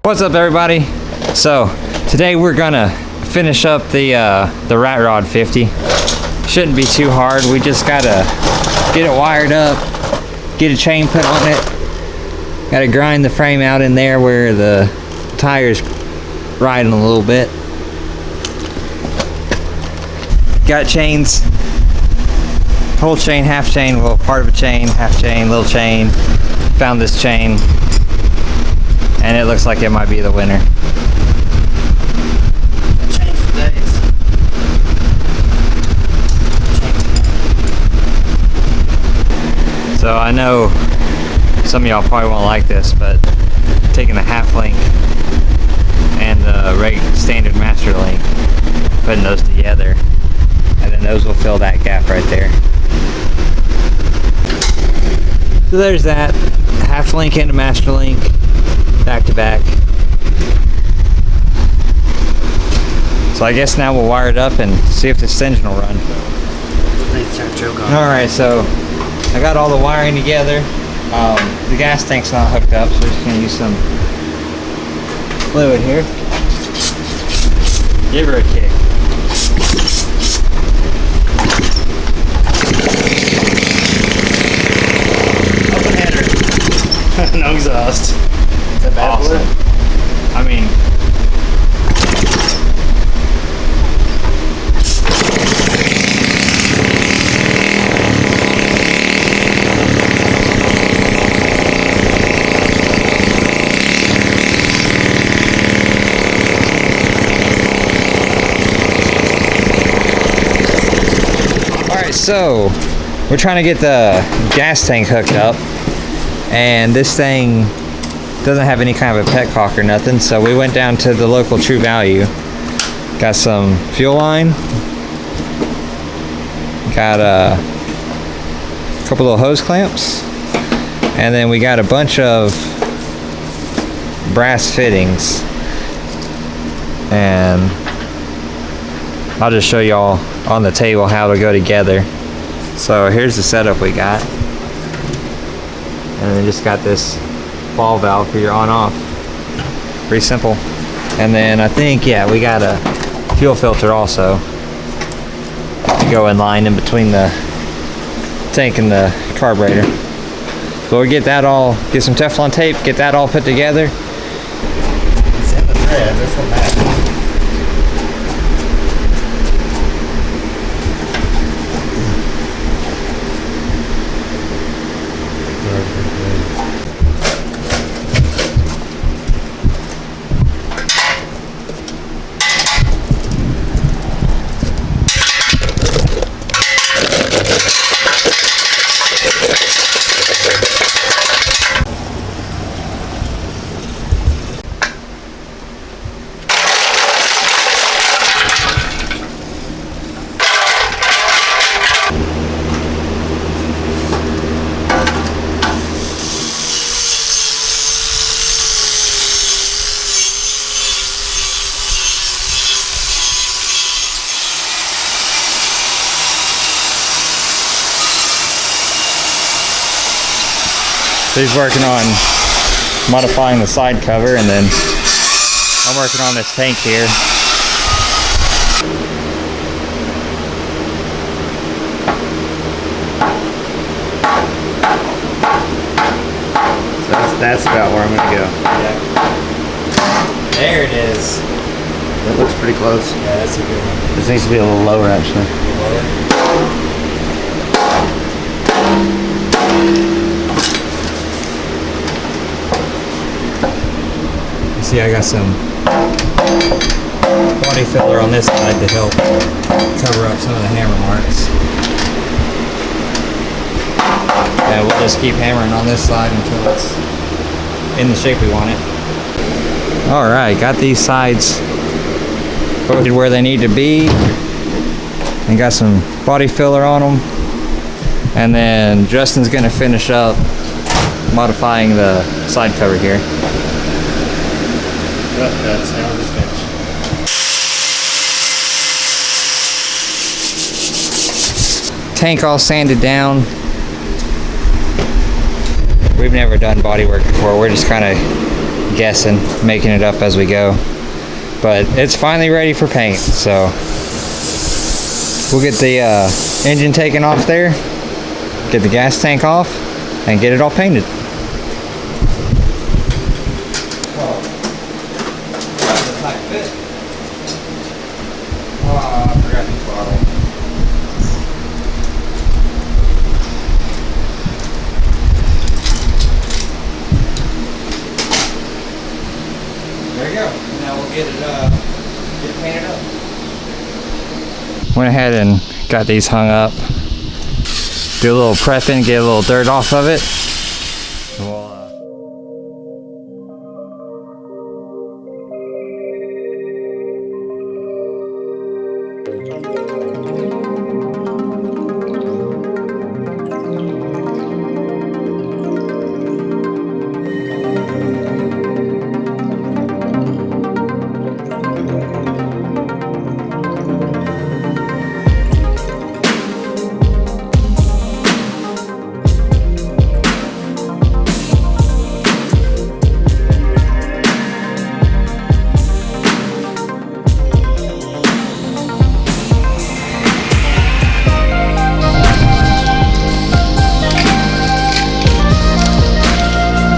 What's up, everybody? So today we're gonna finish up the Rat Rod 50. Shouldn't be too hard. We just gotta get it wired up, get a chain put on it, gotta grind the frame out in there where the tire's riding a little bit. Got chains, whole chain, half chain, well, part of a chain, half chain, little chain. Found this chain and it looks like it might be the winner. So I know some of y'all probably won't like this, but taking the half link and the standard master link, putting those together, and then those will fill that gap right there. So there's that, half link into master link, back to back. So I guess now we'll wire it up and see if this engine will run. Alright, so I got all the wiring together. The gas tank's not hooked up, so we're just going to use some fluid here. Give her a kick. Open header. No exhaust. Is that bad? Awesome. I mean, alright, so we're trying to get the gas tank hooked up, and this thing doesn't have any kind of a petcock or nothing, so we went down to the local True Value, got some fuel line, got a couple little hose clamps, and then we got a bunch of brass fittings, and I'll just show y'all on the table how to go together. So here's the setup we got, and then just got this ball valve for your on-off. Pretty simple. And then I think, yeah, we got a fuel filter also to go in line in between the tank and the carburetor. So we'll get that all, get some Teflon tape, get that all put together. It's in the threads, that's what matters. So he's working on modifying the side cover, and then I'm working on this tank here. So that's about where I'm gonna go. Yeah. There it is. That looks pretty close. Yeah, that's a good one. This needs to be a little lower, actually. See, I got some body filler on this side to help cover up some of the hammer marks. And we'll just keep hammering on this side until it's in the shape we want it. Alright, got these sides both where they need to be, and got some body filler on them. And then Justin's gonna finish up modifying the side cover here. Rough cuts, now we're just finished. Tank all sanded down. We've never done body work before. We're just kind of guessing, making it up as we go. But it's finally ready for paint, so we'll get the engine taken off there, get the gas tank off, and get it all painted. There you go. Now we'll get it painted up. Went ahead and got these hung up. Do a little prepping, get a little dirt off of it.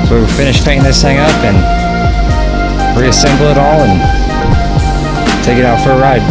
So we finished painting this thing up and reassemble it all and take it out for a ride.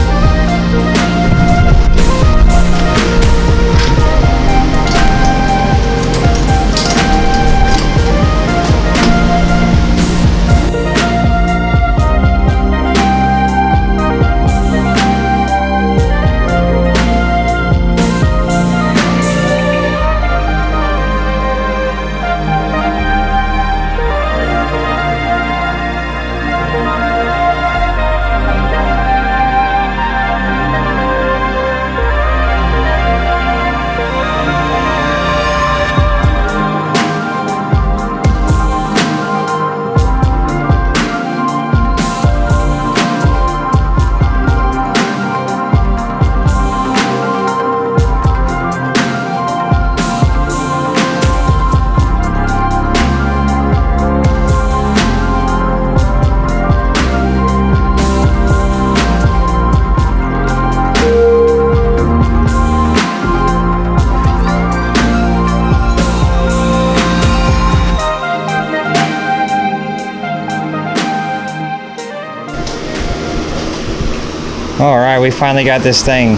Alright, we finally got this thing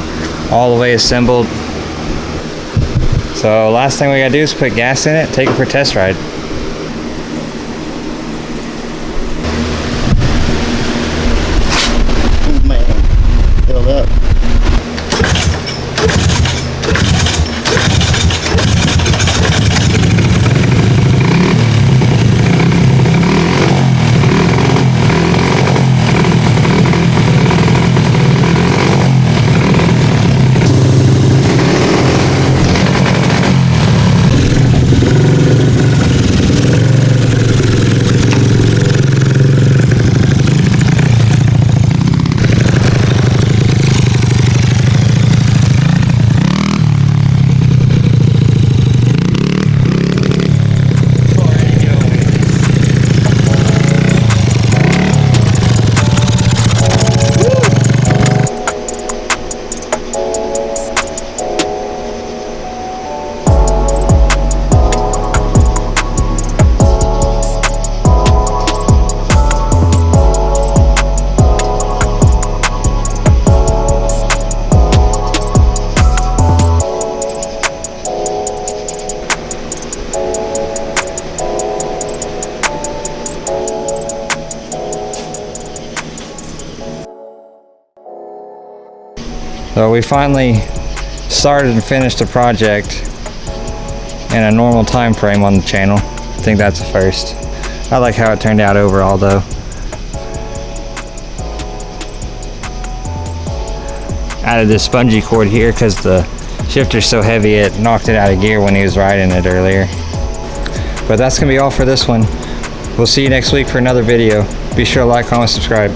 all the way assembled. So last thing we gotta do is put gas in it, take it for a test ride. Man, filled up. So we finally started and finished the project in a normal time frame on the channel. I think that's a first. I like how it turned out overall though. Added this spongy cord here because the shifter's so heavy it knocked it out of gear when he was riding it earlier. But that's gonna be all for this one. We'll see you next week for another video. Be sure to like, comment, subscribe.